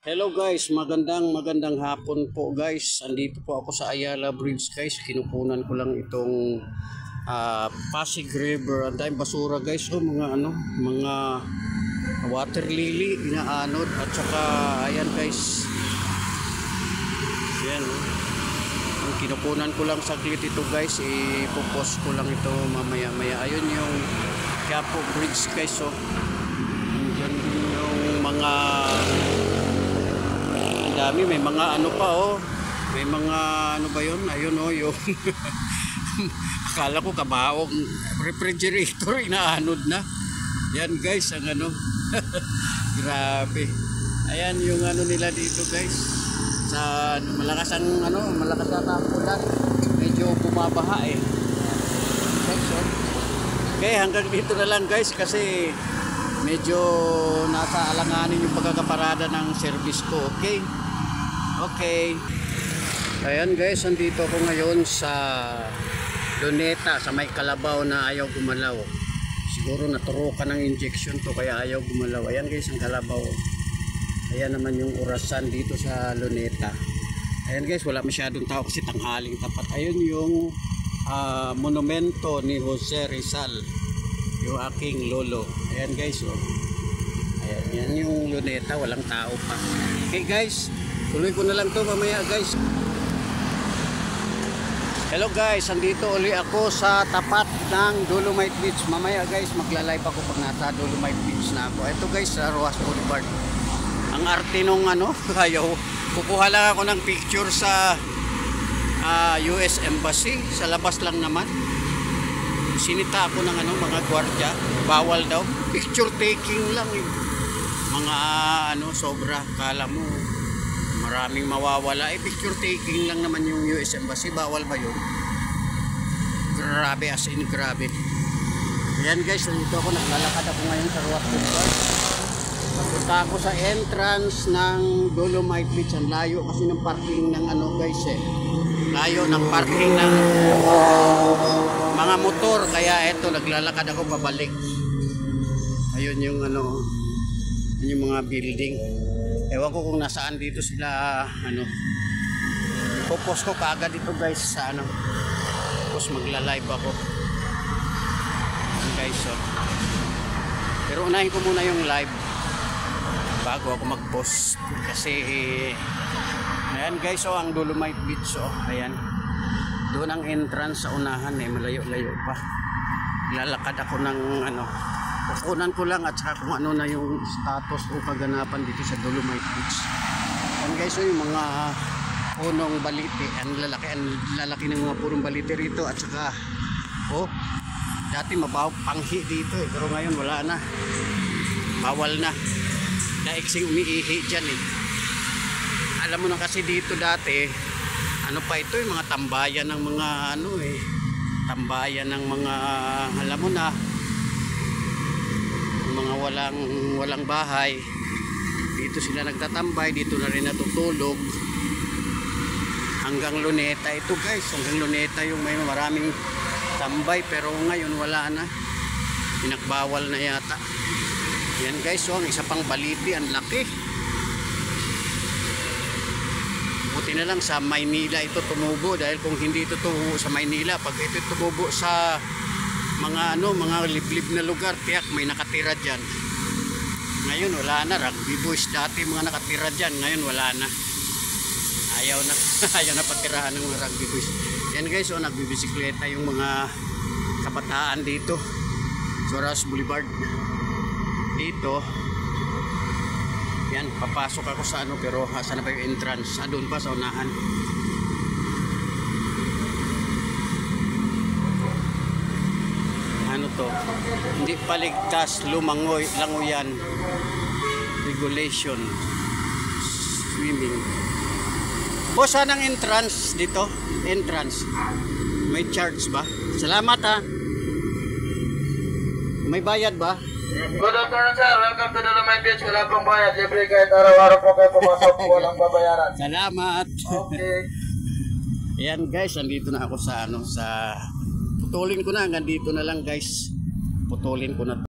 Hello guys, magandang hapon po guys. Andito po ako sa Ayala Bridge guys. Kinukunan ko lang itong Pasig River. Ang daming basura guys. Oh, mga water lily inaanod at saka ayan guys. Ayan oh. Ang kinukunan ko lang saglit ito guys. Ipopost ko lang ito mamaya-maya. Ayun yung Quiapo Bridge guys oh. Diyan din yung mga dami, may mga ano pa oh, may mga ano ba yun, ayun oh yung akala ko kabaong refrigerator inaanod na yan guys ang ano grabe, ayan yung ano nila dito guys sa malakas na ulan, medyo bumabaha eh guys oh. Okay, hanggang dito na lang guys kasi medyo nasa alanganin yung pagkakaparada ng service ko. Okay. Ayan guys, andito ako ngayon sa Luneta, sa may kalabaw na ayaw gumalaw. Siguro naturukan ng injection to kaya ayaw gumalaw. Ayan guys, ang kalabaw. Ayan naman yung orasan dito sa Luneta. Ayan guys, wala masyadong tao kasi tanghaling tapat. Ayun yung monumento ni Jose Rizal, yung aking lolo. Ayan guys oh. Ayan, yan yung Luneta, walang tao pa. Okay guys, tuloy ko na lang to mamaya guys. Hello guys, andito uli ako sa tapat ng Dolomite Beach. Mamaya guys, magla-live ako pag nasa Dolomite Beach na ako. Ito guys, sa Rojas Boulevard. Ang arte nung ano, ayaw. Kukuha lang ako ng picture sa US Embassy. Sa labas lang naman. Sinita ako ng mga gwardiya, bawal daw, picture taking lang eh. Mga sobra, kala mo maraming mawawala eh, picture taking lang naman yung US Embassy, bawal ba yun? Grabe, as in grabe. Ayan guys, dito ako, naglalakad ako ngayon sa Rojas Boulevard. Papunta ako sa entrance ng Dolomite Beach. Ang layo kasi ng parking ng guys eh, layo ng parking ng mga motor, kaya eto naglalakad ako pabalik. Ayun yung yung mga building. Ewan ko kung nasaan dito sila ipopost ko kaagad dito guys sa tapos magla-live ako guys so. Pero unahin ko muna yung live bago ako mag-post kasi ayan guys oh, ang Dolomite Beach oh, ayan. Doon ang entrance sa unahan eh, malayo-layo pa. Lalakad ako ng kukunan ko lang at saka kung ano na yung status o kaganapan dito sa Dolomite Beach. Yan guys, so yung mga punong balite, ang lalaki ng mga punong balite rito at saka dati mabaw panghi dito eh, pero ngayon wala na. Bawal na. Daiksing umiihi dyan eh. Alam mo na kasi dito dati pa ito yung mga tambayan ng mga tambayan ng mga alam mo na mga walang bahay dito sila nagtatambay, dito na rin natutulog hanggang Luneta ito guys, hanggang Luneta yung may maraming tambay pero ngayon wala na, pinagbawal na yata. Yan guys, so ang isa pang baliti, ang laki. Buti na lang sa Maynila ito tumubo, dahil kung hindi ito tumubo sa Maynila, pag ito tumubo sa mga liblib na lugar, tiyak may nakatira dyan. Ngayon wala na, rugby boys dati mga nakatira dyan, ngayon wala na. Ayaw na ayaw na patirahan ng mga rugby boys. Yan guys, so nagbibisikleta yung mga kabataan dito sa Rojas Boulevard dito. Yan, papasok ako sa pero saan na ba yung entrance? Doon pa sa unahan. To? Hindi paligtas, langoyan, regulation, swimming. Saan ang entrance dito? Entrance. May charge ba? Salamat ha. May bayad ba? Good afternoon sir, welcome to Dolomite Beach. Wala pong bayad, libre kahit araw-araw po kayo pumasok, walang babayaran. Salamat. Okay. Ayan guys, andito na ako sa putulin ko na, hanggang dito na lang guys. Putulin ko na.